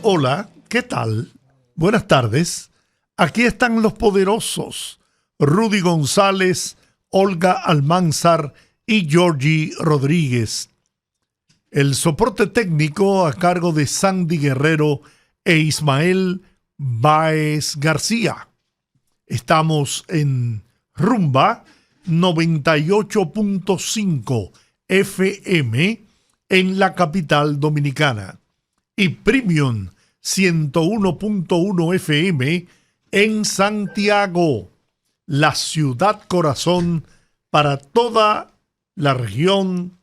Hola, ¿qué tal? Buenas tardes. Aquí están los poderosos Rudy González, Olga Almanzar y Georgie Rodríguez. El soporte técnico a cargo de Sandy Guerrero e Ismael Báez García. Estamos en Rumba 98.5 FM en la capital dominicana y Premium 101.1 FM en Santiago, la ciudad corazón para toda la región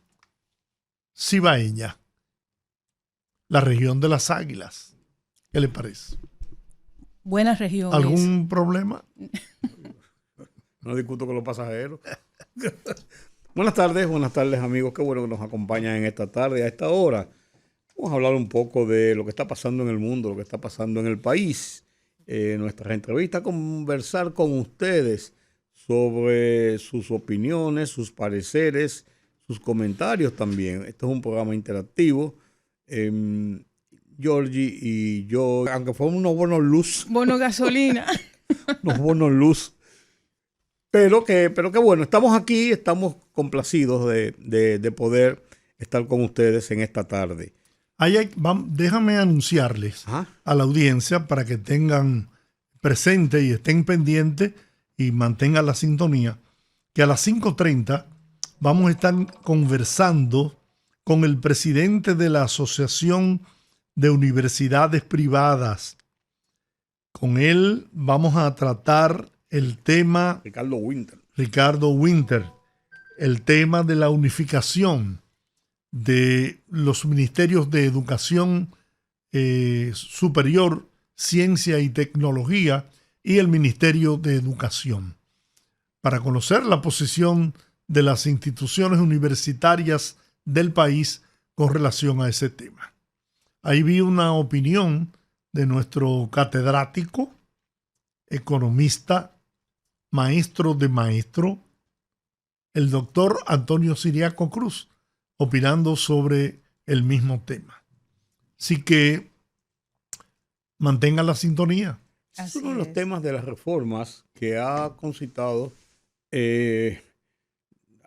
cibaeña, la región de las Águilas. ¿Qué le parece? Buena región. ¿Algún problema? No discuto con los pasajeros. Buenas tardes amigos. Qué bueno que nos acompañan en esta tarde, a esta hora. Vamos a hablar un poco de lo que está pasando en el mundo, lo que está pasando en el país. Nuestra entrevista, conversar con ustedes sobre sus opiniones, sus pareceres, sus comentarios también. Esto es un programa interactivo. Georgie y yo, aunque fueron unos bonos luz. Bono gasolina. Unos bonos luz. Pero que bueno, estamos aquí, estamos complacidos de poder estar con ustedes en esta tarde. Déjame anunciarles a la audiencia para que tengan presente y estén pendientes y mantengan la sintonía, que a las 5:30 vamos a estar conversando con el presidente de la Asociación de Universidades Privadas. Con él vamos a tratar el tema Ricardo Winter, el tema de la unificación de los ministerios de Educación Superior, Ciencia y Tecnología y el Ministerio de Educación, para conocer la posición de las instituciones universitarias del país con relación a ese tema. Ahí vi una opinión de nuestro catedrático, economista, maestro de maestro, el doctor Antonio Siriaco Cruz, opinando sobre el mismo tema. Así que mantengan la sintonía. Es uno de los temas de las reformas que ha concitado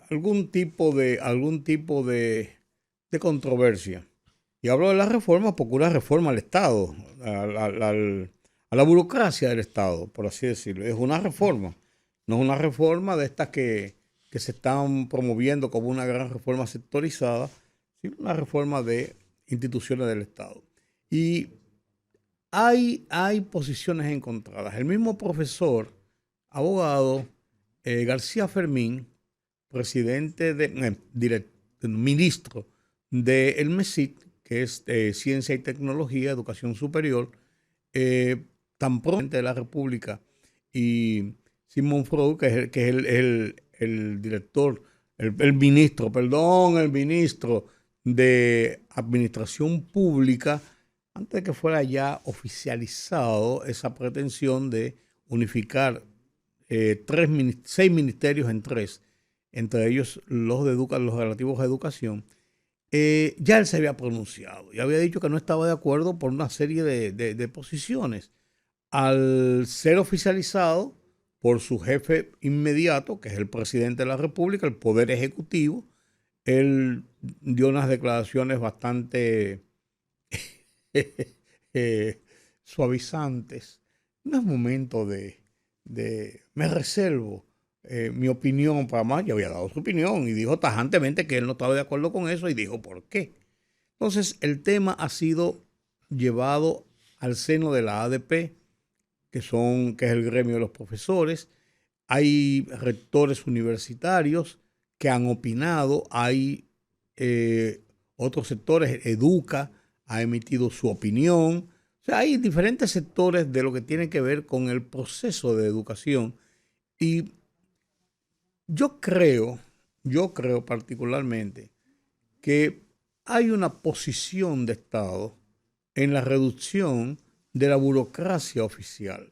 algún tipo de controversia. Y hablo de las reformas porque una reforma al Estado, a la burocracia del Estado, por así decirlo. Es una reforma, no es una reforma de estas que se están promoviendo como una gran reforma sectorizada, sino una reforma de instituciones del Estado. Y hay posiciones encontradas. El mismo profesor, abogado García Fermín, ministro del MESIT, que es Ciencia y Tecnología, Educación Superior, tan pronto de la República, y Simón Freud, que es el director, el ministro de Administración Pública, antes de que fuera ya oficializado esa pretensión de unificar 6 ministerios en 3, entre ellos los relativos a educación. Ya él se había pronunciado y había dicho que no estaba de acuerdo por una serie de posiciones. Al ser oficializado por su jefe inmediato, que es el presidente de la República, el Poder Ejecutivo, él dio unas declaraciones bastante suavizantes. No es momento me reservo mi opinión para más. Ya había dado su opinión y dijo tajantemente que él no estaba de acuerdo con eso y dijo por qué. Entonces el tema ha sido llevado al seno de la ADP, que es el gremio de los profesores. Hay rectores universitarios que han opinado, hay otros sectores, Educa ha emitido su opinión. O sea, hay diferentes sectores de lo que tiene que ver con el proceso de educación. Y yo creo particularmente que hay una posición de Estado en la reducción de la burocracia oficial.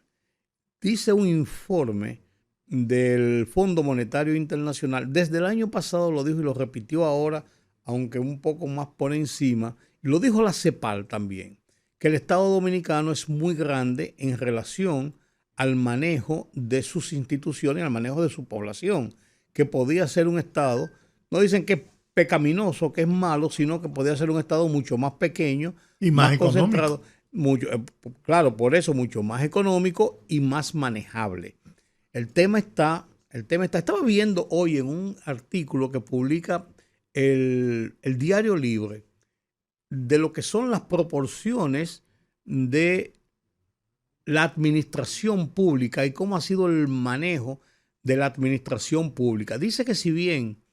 Dice un informe del Fondo Monetario Internacional, desde el año pasado lo dijo y lo repitió ahora, aunque un poco más por encima, y lo dijo la CEPAL también, que el Estado dominicano es muy grande en relación al manejo de sus instituciones, al manejo de su población, que podía ser un Estado, no dicen que es pecaminoso, que es malo, sino que podía ser un Estado mucho más pequeño y más concentrado, mucho, claro, por eso mucho más económico y más manejable. Estaba viendo hoy en un artículo que publica el Diario Libre de lo que son las proporciones de la administración pública y cómo ha sido el manejo de la administración pública. Dice que si bien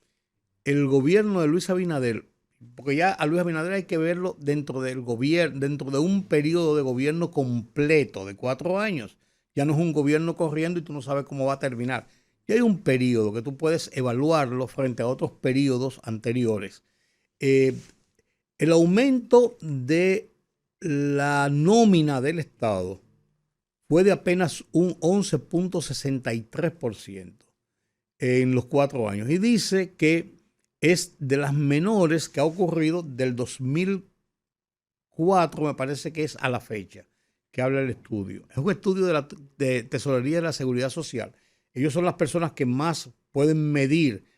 el gobierno de Luis Abinader, porque ya a Luis Abinader hay que verlo dentro del gobierno, dentro de un periodo de gobierno completo de 4 años, ya no es un gobierno corriendo y tú no sabes cómo va a terminar. Ya hay un periodo que tú puedes evaluarlo frente a otros periodos anteriores. El aumento de la nómina del Estado fue de apenas un 11.63% en los 4 años. Y dice que es de las menores que ha ocurrido del 2004, me parece que es a la fecha, que habla el estudio. Es un estudio de Tesorería de la Seguridad Social. Ellos son las personas que más pueden medir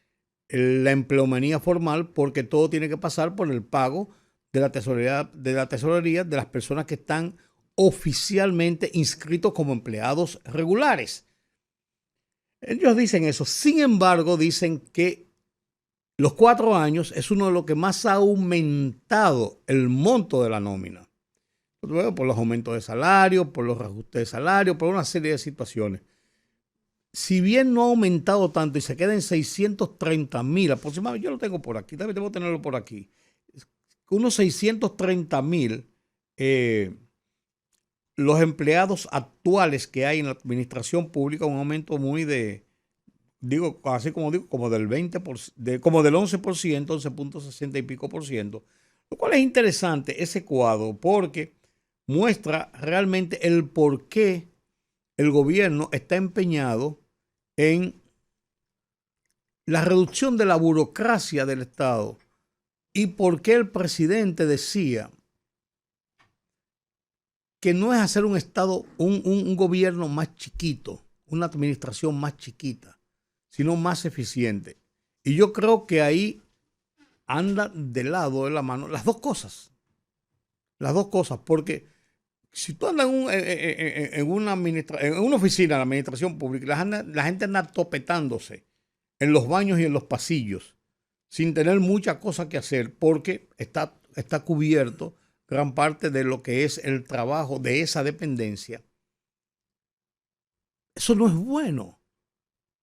la empleomanía formal porque todo tiene que pasar por el pago de la tesorería de las personas que están oficialmente inscritos como empleados regulares. Ellos dicen eso. Sin embargo, dicen que los 4 años es uno de los que más ha aumentado el monto de la nómina. Por los aumentos de salario, por los reajustes de salario, por una serie de situaciones. Si bien no ha aumentado tanto y se queda en 630,000 aproximadamente, yo lo tengo por aquí, también debo tenerlo por aquí, unos 630,000 los empleados actuales que hay en la administración pública, un aumento muy como del 20%, como del 11%, 11.60 y pico por ciento, lo cual es interesante ese cuadro porque muestra realmente el por qué el gobierno está empeñado en la reducción de la burocracia del Estado y por qué el presidente decía que no es hacer un Estado, un gobierno más chiquito, una administración más chiquita, sino más eficiente. Y yo creo que ahí anda de lado de la mano las dos cosas, porque si tú andas en una oficina de la administración pública, la gente anda topetándose en los baños y en los pasillos, sin tener mucha cosa que hacer, porque está cubierto gran parte de lo que es el trabajo de esa dependencia. Eso no es bueno,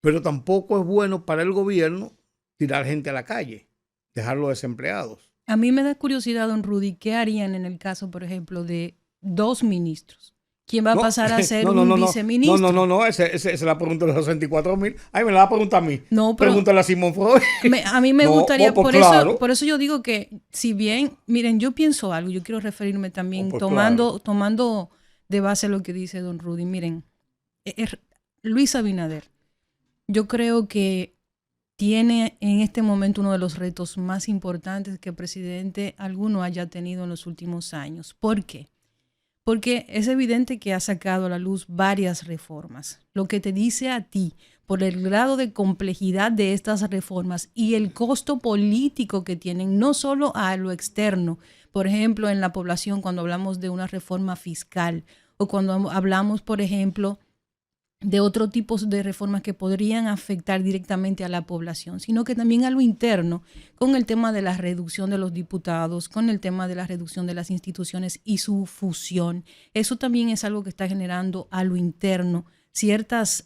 pero tampoco es bueno para el gobierno tirar gente a la calle, dejarlos desempleados. A mí me da curiosidad, don Rudy, ¿qué harían en el caso, por ejemplo, de 2 ministros? ¿Quién va a pasar a ser un viceministro? No, esa es la pregunta de los 64,000. Ay, me la va a preguntar a mí. No, pero pregúntale a Simón Freud. A mí me gustaría, pues claro. por eso yo digo que, si bien, miren, yo pienso algo, yo quiero referirme también, pues tomando de base lo que dice don Rudy. Miren, Luis Abinader, yo creo que tiene en este momento uno de los retos más importantes que el presidente alguno haya tenido en los últimos años. ¿Por qué? Porque es evidente que ha sacado a la luz varias reformas. Lo que te dice a ti, por el grado de complejidad de estas reformas y el costo político que tienen, no solo a lo externo, por ejemplo, en la población cuando hablamos de una reforma fiscal o cuando hablamos, por ejemplo, de otro tipo de reformas que podrían afectar directamente a la población, sino que también a lo interno, con el tema de la reducción de los diputados, con el tema de la reducción de las instituciones y su fusión. Eso también es algo que está generando a lo interno ciertos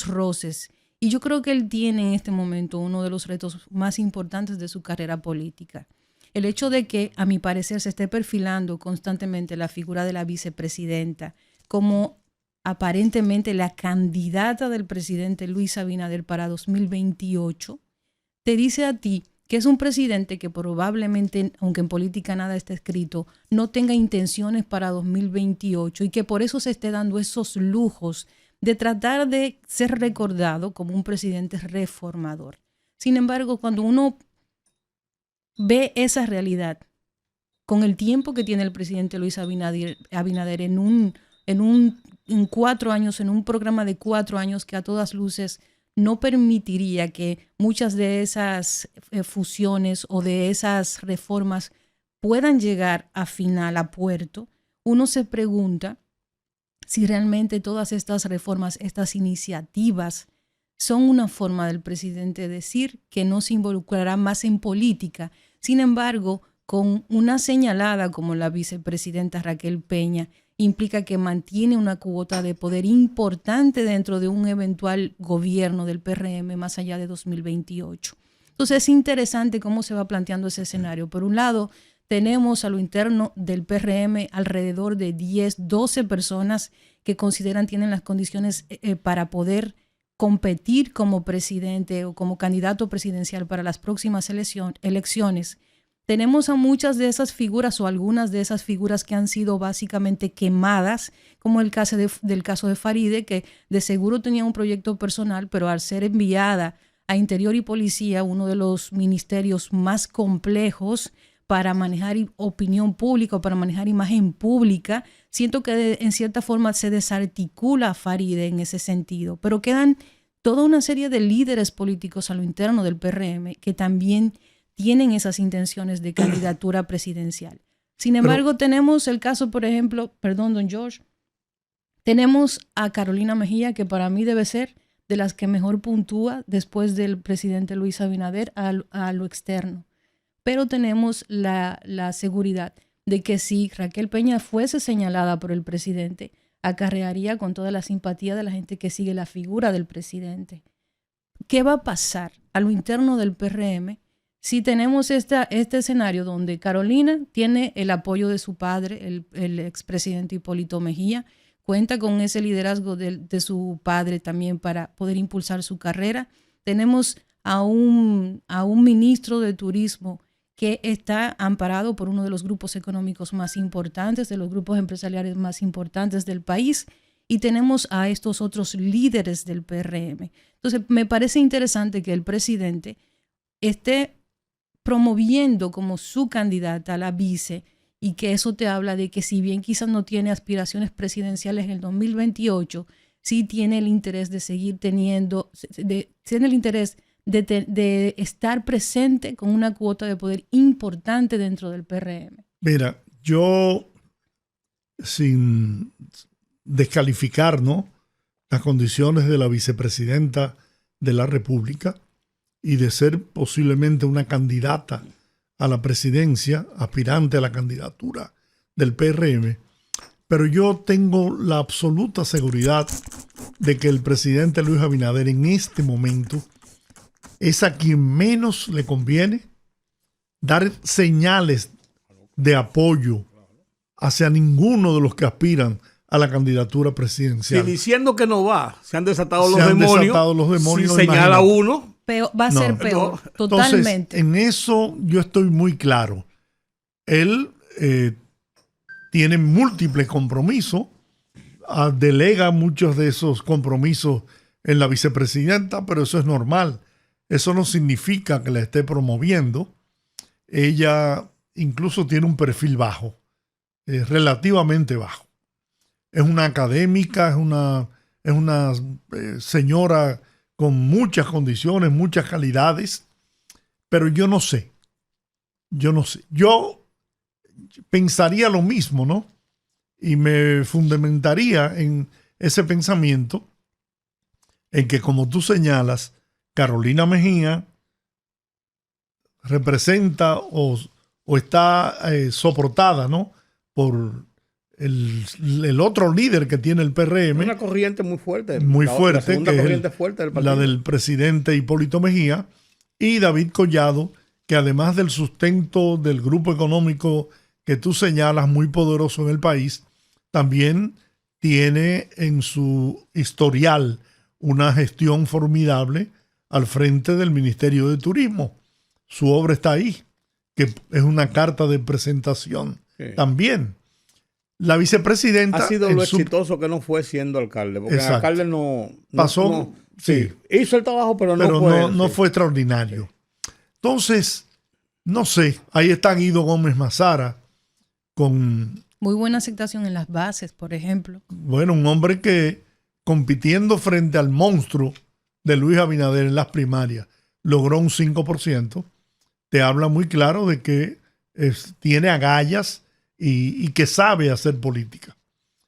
roces. Y yo creo que él tiene en este momento uno de los retos más importantes de su carrera política. El hecho de que, a mi parecer, se esté perfilando constantemente la figura de la vicepresidenta como aparentemente la candidata del presidente Luis Abinader para 2028, te dice a ti que es un presidente que probablemente, aunque en política nada está escrito, no tenga intenciones para 2028 y que por eso se esté dando esos lujos de tratar de ser recordado como un presidente reformador. Sin embargo, cuando uno ve esa realidad con el tiempo que tiene el presidente Luis Abinader en 4 años, en un programa de 4 años que a todas luces no permitiría que muchas de esas fusiones o de esas reformas puedan llegar a final, a puerto, uno se pregunta si realmente todas estas reformas, estas iniciativas, son una forma del presidente decir que no se involucrará más en política. Sin embargo, con una señalada como la vicepresidenta Raquel Peña, implica que mantiene una cuota de poder importante dentro de un eventual gobierno del PRM más allá de 2028. Entonces es interesante cómo se va planteando ese escenario. Por un lado, tenemos a lo interno del PRM alrededor de 10, 12 personas que consideran tienen las condiciones para poder competir como presidente o como candidato presidencial para las próximas elecciones. Tenemos a muchas de esas figuras o algunas de esas figuras que han sido básicamente quemadas, como el caso de Faride, que de seguro tenía un proyecto personal, pero al ser enviada a Interior y Policía, uno de los ministerios más complejos para manejar opinión pública, para manejar imagen pública, siento que en cierta forma se desarticula a Faride en ese sentido. Pero quedan toda una serie de líderes políticos a lo interno del PRM que también tienen esas intenciones de candidatura presidencial. Sin embargo, tenemos el caso, por ejemplo, perdón, don George, tenemos a Carolina Mejía, que para mí debe ser de las que mejor puntúa después del presidente Luis Abinader a lo externo. Pero tenemos la seguridad de que si Raquel Peña fuese señalada por el presidente, acarrearía con toda la simpatía de la gente que sigue la figura del presidente. ¿Qué va a pasar a lo interno del PRM si tenemos este escenario donde Carolina tiene el apoyo de su padre, el expresidente Hipólito Mejía, cuenta con ese liderazgo de su padre también para poder impulsar su carrera? Tenemos a un ministro de Turismo que está amparado por uno de los grupos económicos más importantes, de los grupos empresariales más importantes del país, y tenemos a estos otros líderes del PRM. Entonces, me parece interesante que el presidente esté promoviendo como su candidata a la vice, y que eso te habla de que si bien quizás no tiene aspiraciones presidenciales en el 2028, sí tiene el interés de seguir tiene el interés de estar presente con una cuota de poder importante dentro del PRM. Mira, yo, sin descalificar, ¿no?, las condiciones de la vicepresidenta de la República y de ser posiblemente una candidata a la presidencia, aspirante a la candidatura del PRM, pero yo tengo la absoluta seguridad de que el presidente Luis Abinader en este momento es a quien menos le conviene dar señales de apoyo hacia ninguno de los que aspiran a la candidatura presidencial. Si diciendo que no va, se han desatado los demonios, si señala uno, va a ser peor, totalmente. Entonces, en eso yo estoy muy claro. Él tiene múltiples compromisos, delega muchos de esos compromisos en la vicepresidenta, pero eso es normal. Eso no significa que la esté promoviendo. Ella incluso tiene un perfil bajo, relativamente bajo. Es una académica, es una señora con muchas condiciones, muchas calidades, pero yo no sé. Yo pensaría lo mismo, ¿no? Y me fundamentaría en ese pensamiento en que, como tú señalas, Carolina Mejía representa o está soportada, ¿no?, por el otro líder que tiene el PRM. Una corriente muy fuerte. La segunda corriente fuerte del partido. La del presidente Hipólito Mejía, y David Collado, que además del sustento del grupo económico que tú señalas muy poderoso en el país, también tiene en su historial una gestión formidable al frente del Ministerio de Turismo. Su obra está ahí, que es una carta de presentación también. La vicepresidenta ha sido lo exitoso que no fue siendo alcalde, porque el alcalde no pasó, sí, hizo el trabajo, pero no fue extraordinario. Entonces, no sé, ahí está Guido Gómez Mazara, con, Muy buena aceptación en las bases, por ejemplo. bueno, un hombre que compitiendo frente al monstruo de Luis Abinader en las primarias logró un 5%, te habla muy claro de que tiene agallas y que sabe hacer política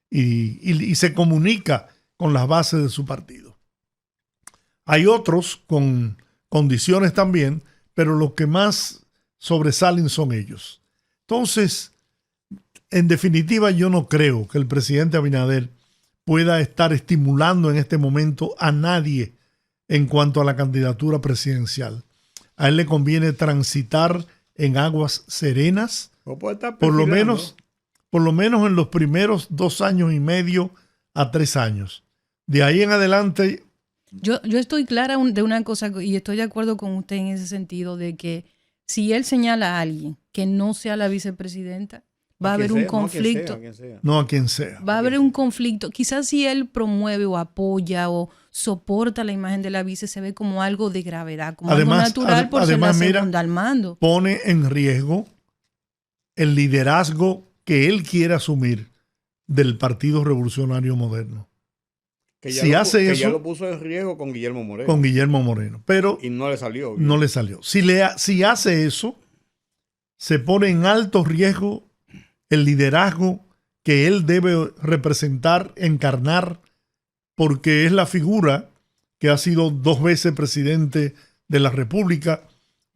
y se comunica con las bases de su partido. Hay otros con condiciones también, pero los que más sobresalen son ellos. Entonces, en definitiva, yo no creo que el presidente Abinader pueda estar estimulando en este momento a nadie en cuanto a la candidatura presidencial. A él le conviene transitar en aguas serenas, por lo menos en los primeros 2 años y medio a 3 años. De ahí en adelante... Yo estoy clara de una cosa y estoy de acuerdo con usted en ese sentido de que si él señala a alguien que no sea la vicepresidenta, va a haber un conflicto. No a quien sea. Va a haber un conflicto. Quizás si él promueve o apoya o soporta la imagen de la vice, se ve como algo de gravedad, como además, algo natural por ser la segunda al mando. Pone en riesgo el liderazgo que él quiere asumir del Partido Revolucionario Moderno. Si hace eso, ya lo puso en riesgo con Guillermo Moreno. Con Guillermo Moreno. Pero y no le salió. No le salió. Si hace eso, se pone en alto riesgo el liderazgo que él debe representar, encarnar, porque es la figura que ha sido 2 veces presidente de la República.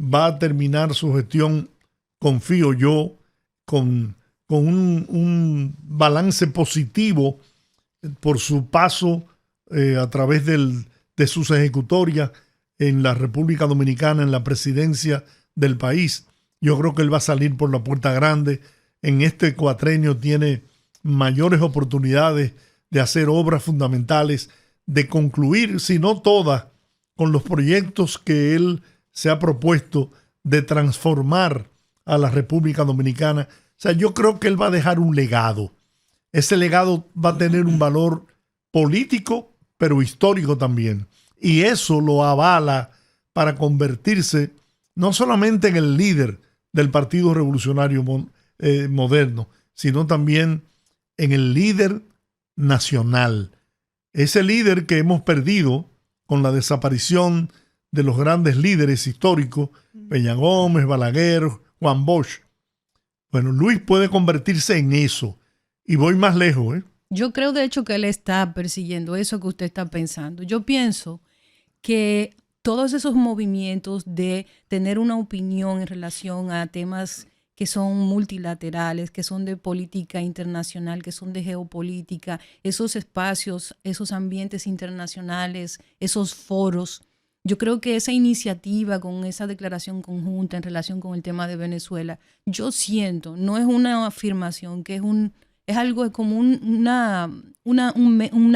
Va a terminar su gestión, confío yo, con un balance positivo por su paso a través de sus ejecutorias en la República Dominicana, en la presidencia del país. Yo creo que él va a salir por la puerta grande. En este cuatrenio tiene mayores oportunidades de hacer obras fundamentales, de concluir, si no todas, con los proyectos que él se ha propuesto de transformar a la República Dominicana. O sea, yo creo que él va a dejar un legado. Ese legado va a tener un valor político, pero histórico también. Y eso lo avala para convertirse no solamente en el líder del Partido Revolucionario Moderno, sino también en el líder nacional. Ese líder que hemos perdido con la desaparición de los grandes líderes históricos, Peña Gómez, Balaguer, Juan Bosch. Bueno, Luis puede convertirse en eso. Y voy más lejos, ¿eh? Yo creo, de hecho, que él está persiguiendo eso que usted está pensando. Yo pienso que todos esos movimientos de tener una opinión en relación a temas que son multilaterales, que son de política internacional, que son de geopolítica, esos espacios, esos ambientes internacionales, esos foros, yo creo que esa iniciativa con esa declaración conjunta en relación con el tema de Venezuela, yo siento, no es una afirmación, que es algo como una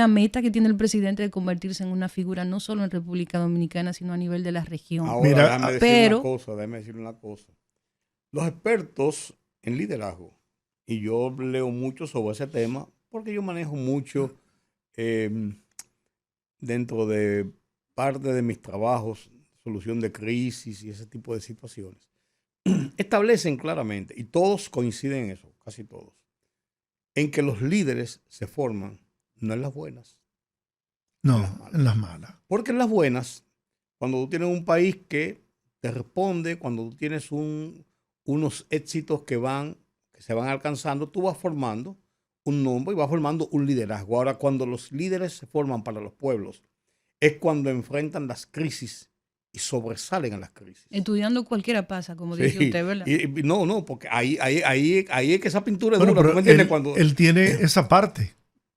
meta que tiene el presidente de convertirse en una figura no solo en República Dominicana, sino a nivel de la región. Ahora, déjame decir una cosa. Los expertos en liderazgo, y yo leo mucho sobre ese tema, porque yo manejo mucho dentro de parte de mis trabajos, solución de crisis y ese tipo de situaciones, establecen claramente, y todos coinciden en eso, casi todos, en que los líderes se forman no en las buenas. No, en las malas. Porque en las buenas, cuando tú tienes un país que te responde, cuando tú tienes unos éxitos que se van alcanzando, tú vas formando un nombre y vas formando un liderazgo. Ahora, cuando los líderes se forman para los pueblos, es cuando enfrentan las crisis y sobresalen en las crisis. Estudiando cualquiera pasa, como dice usted, ¿verdad? No, porque ahí es que esa pintura es bueno, dura. ¿Tú me entiendes? Él tiene esa parte,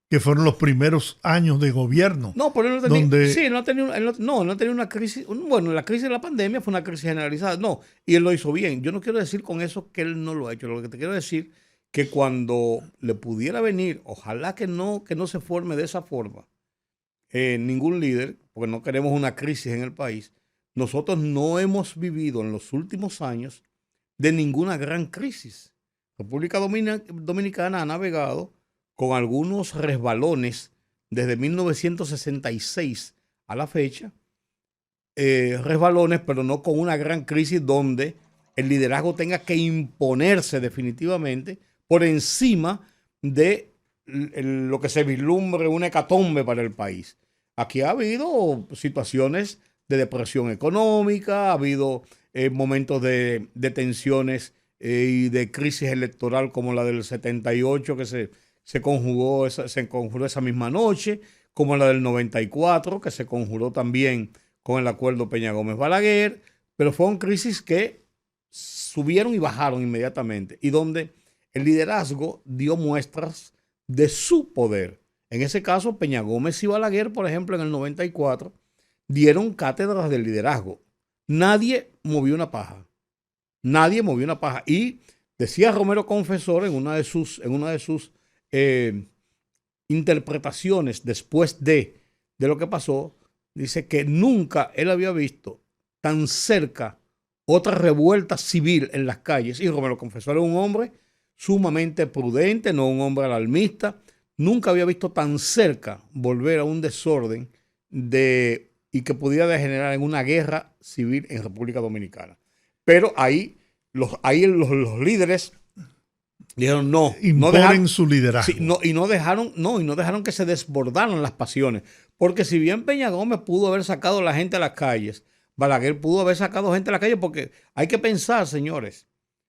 que fueron los primeros años de gobierno. No, pero él no tenía, no ha tenido una crisis. Bueno, la crisis de la pandemia fue una crisis generalizada. No, y él lo hizo bien. Yo no quiero decir con eso que él no lo ha hecho. Lo que te quiero decir que cuando le pudiera venir, ojalá que no se forme de esa forma ningún líder, porque no queremos una crisis en el país. Nosotros no hemos vivido en los últimos años de ninguna gran crisis. República Dominicana ha navegado con algunos resbalones desde 1966 a la fecha, resbalones, pero no con una gran crisis donde el liderazgo tenga que imponerse definitivamente, por encima de lo que se vislumbre una hecatombe para el país. Aquí ha habido situaciones de depresión económica, ha habido momentos de tensiones y de crisis electoral como la del 78 que se conjuró esa misma noche, como la del 94 que se conjuró también con el acuerdo Peña Gómez-Balaguer, pero fueron crisis que subieron y bajaron inmediatamente y donde el liderazgo dio muestras de su poder. En ese caso, Peña Gómez y Balaguer, por ejemplo, en el 94, dieron cátedras de liderazgo. Nadie movió una paja. Nadie movió una paja. Y decía Romero Confesor en una de sus interpretaciones después de lo que pasó, dice que nunca él había visto tan cerca otra revuelta civil en las calles. Y Romero Confesor era un hombre sumamente prudente, no un hombre alarmista. Nunca había visto tan cerca volver a un desorden y que pudiera degenerar en una guerra civil en República Dominicana. Pero ahí los líderes dijeron no. Imponen dejaron su liderazgo. Sí, y no dejaron que se desbordaran las pasiones. Porque si bien Peña Gómez pudo haber sacado a la gente a las calles, Balaguer pudo haber sacado gente a la calle, porque hay que pensar, señores,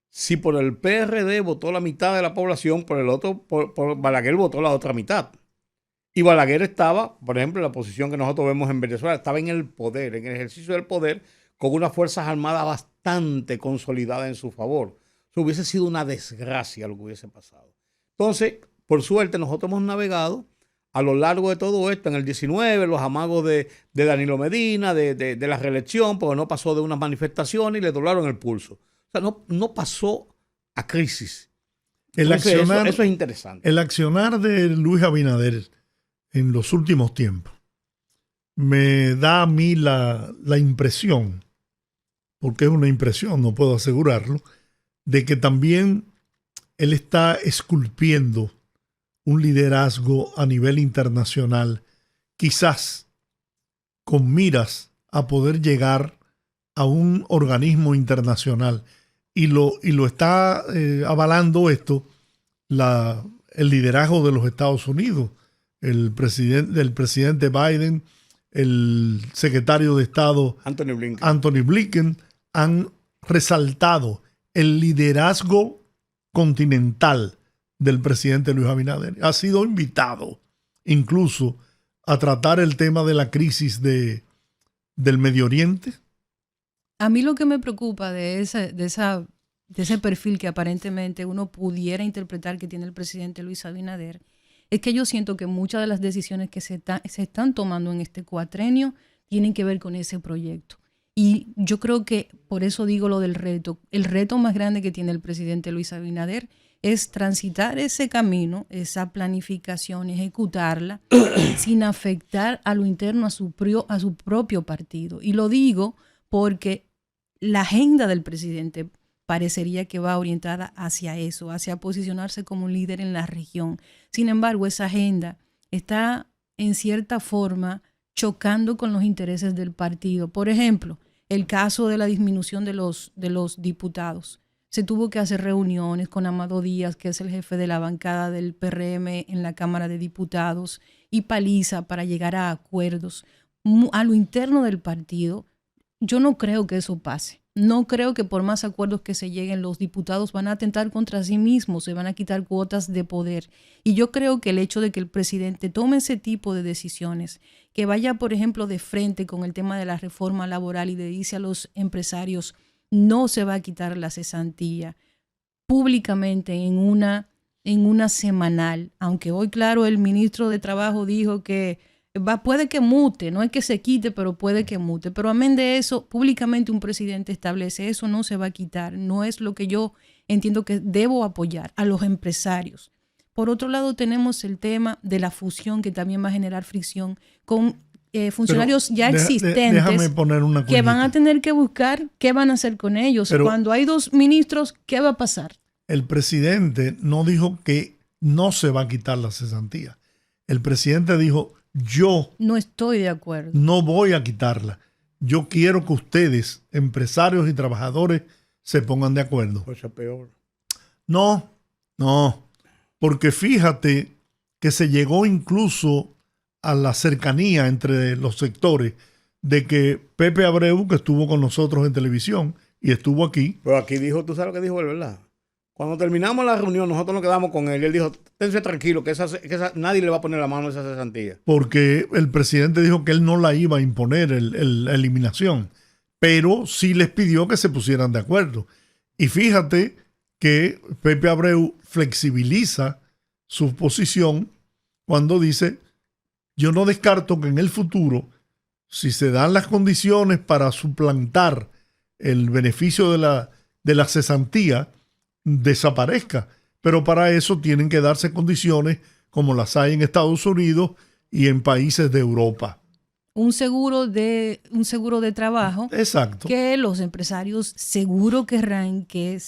si por el PRD votó la mitad de la población, por el otro, por Balaguer votó la otra mitad. Y Balaguer estaba, por ejemplo, en la posición que nosotros vemos en Venezuela, estaba en el poder, en el ejercicio del poder, con unas fuerzas armadas bastante consolidadas en su favor. Eso hubiese sido una desgracia lo que hubiese pasado. Entonces, por suerte, nosotros hemos navegado a lo largo de todo esto, en el 19, los amagos de Danilo Medina, de la reelección, porque no pasó de unas manifestaciones y le doblaron el pulso. O sea, no pasó a crisis. Entonces, eso es interesante. El accionar de Luis Abinader en los últimos tiempos me da a mí la impresión, porque es una impresión, no puedo asegurarlo, de que también él está esculpiendo un liderazgo a nivel internacional, quizás con miras a poder llegar a un organismo internacional. Y lo está avalando esto el liderazgo de los Estados Unidos, el presidente Biden, el secretario de Estado Anthony Blinken han resaltado el liderazgo continental del presidente Luis Abinader. Ha sido invitado incluso a tratar el tema de la crisis del Medio Oriente. A mí lo que me preocupa de ese perfil que aparentemente uno pudiera interpretar que tiene el presidente Luis Abinader es que yo siento que muchas de las decisiones que se están tomando en este cuatrenio tienen que ver con ese proyecto. Y yo creo que por eso digo lo del reto. El reto más grande que tiene el presidente Luis Abinader es transitar ese camino, esa planificación, ejecutarla sin afectar a lo interno, a su propio partido. Y lo digo porque la agenda del presidente parecería que va orientada hacia eso, hacia posicionarse como un líder en la región. Sin embargo, esa agenda está en cierta forma chocando con los intereses del partido. Por ejemplo, el caso de la disminución de los diputados. Se tuvo que hacer reuniones con Amado Díaz, que es el jefe de la bancada del PRM en la Cámara de Diputados, y paliza para llegar a acuerdos a lo interno del partido. Yo no creo que eso pase. No creo que por más acuerdos que se lleguen, los diputados van a atentar contra sí mismos, se van a quitar cuotas de poder. Y yo creo que el hecho de que el presidente tome ese tipo de decisiones, que vaya, por ejemplo, de frente con el tema de la reforma laboral y le dice a los empresarios, no se va a quitar la cesantía públicamente en una semanal. Aunque hoy, claro, el ministro de Trabajo dijo que puede que mute, no es que se quite, pero puede que mute. Pero amén de eso, públicamente un presidente establece eso, no se va a quitar. No es lo que yo entiendo que debo apoyar a los empresarios. Por otro lado, tenemos el tema de la fusión, que también va a generar fricción con funcionarios ya existentes. Déjame poner una que van a tener que buscar qué van a hacer con ellos. Pero cuando hay dos ministros, ¿qué va a pasar? El presidente no dijo que no se va a quitar la cesantía. El presidente dijo, yo no estoy de acuerdo. No voy a quitarla. Yo quiero que ustedes, empresarios y trabajadores, se pongan de acuerdo. Pues es peor. No, No, porque fíjate que se llegó incluso a la cercanía entre los sectores de que Pepe Abreu, que estuvo con nosotros en televisión y estuvo aquí. Pero aquí dijo, tú sabes lo que dijo él, ¿verdad? Cuando terminamos la reunión, nosotros nos quedamos con él y él dijo, esténse tranquilo, que nadie le va a poner la mano a esa cesantía. Porque el presidente dijo que él no la iba a imponer, la eliminación, pero sí les pidió que se pusieran de acuerdo. Y fíjate que Pepe Abreu flexibiliza su posición cuando dice, yo no descarto que en el futuro, si se dan las condiciones para suplantar el beneficio de la cesantía, desaparezca. Pero para eso tienen que darse condiciones como las hay en Estados Unidos y en países de Europa. Un seguro de trabajo. Exacto. Que los empresarios seguro querrán que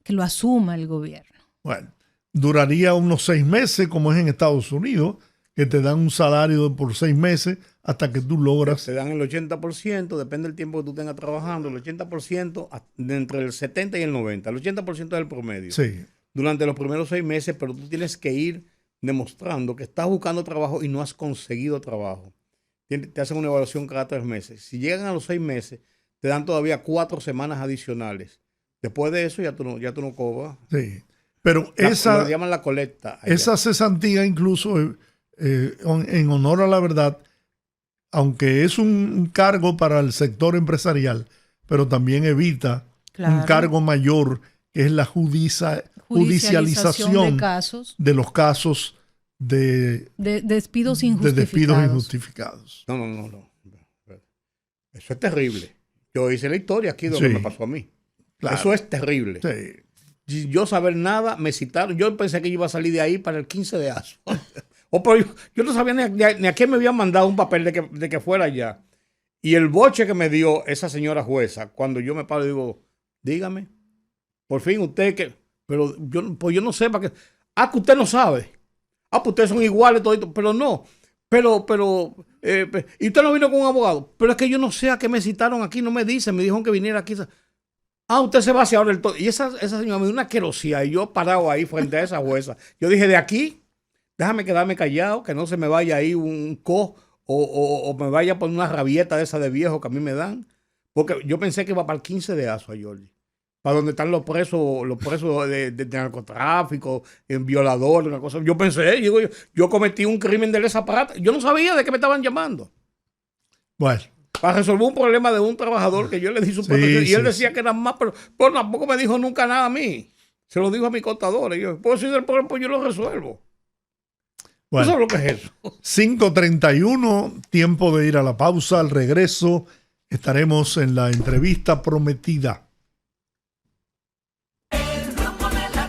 lo asuma el gobierno. Bueno, duraría unos 6 meses, como es en Estados Unidos, que te dan un salario por 6 meses hasta que tú logras. Te dan el 80%, depende del tiempo que tú tengas trabajando, el 80% de entre el 70 y el 90. El 80% es el promedio. Sí. Durante los primeros 6 meses, pero tú tienes que ir demostrando que estás buscando trabajo y no has conseguido trabajo. Te hacen una evaluación cada 3 meses. Si llegan a los 6 meses, te dan todavía 4 semanas adicionales. Después de eso ya tú no cobras. Sí. Pero lo llaman la colecta. Allá. Esa cesantía incluso, en honor a la verdad, aunque es un cargo para el sector empresarial, pero también evita un cargo mayor, que es la judicialización de los casos de despidos injustificados. No. Eso es terrible. Yo hice la historia aquí de lo que me pasó a mí. Claro. Eso es terrible. Sí. Sin yo saber nada, me citaron. Yo pensé que yo iba a salir de ahí para el 15 de azo. Pero yo no sabía ni a quién me habían mandado un papel de que fuera allá. Y el boche que me dio esa señora jueza, cuando yo me paro y digo, dígame, por fin usted que... Pero yo no sé para qué... que usted no sabe. Pues ustedes son iguales, todo, pero no. Y usted no vino con un abogado. Pero es que yo no sé a qué me citaron aquí, no me dicen, me dijeron que viniera aquí. Usted se va hacia ahora el todo. Y esa señora me dio una querosía y yo parado ahí frente a esa jueza. Yo dije, de aquí, déjame quedarme callado, que no se me vaya ahí un o me vaya por una rabieta de esa de viejo que a mí me dan. Porque yo pensé que iba para el 15 de azo a Jordi. Para donde están los presos de narcotráfico, violadores, una cosa. Yo pensé, yo cometí un crimen de lesa parata. Yo no sabía de qué me estaban llamando. Bueno. Para resolver un problema de un trabajador que yo le di su protección. Y él decía que eran más, pero tampoco me dijo nunca nada a mí. Se lo dijo a mi contador. Y yo, pues si es el problema, pues yo lo resuelvo. Bueno, ¿Tú sabes lo que es eso? 5:31, tiempo de ir a la pausa. Al regreso estaremos en la entrevista prometida.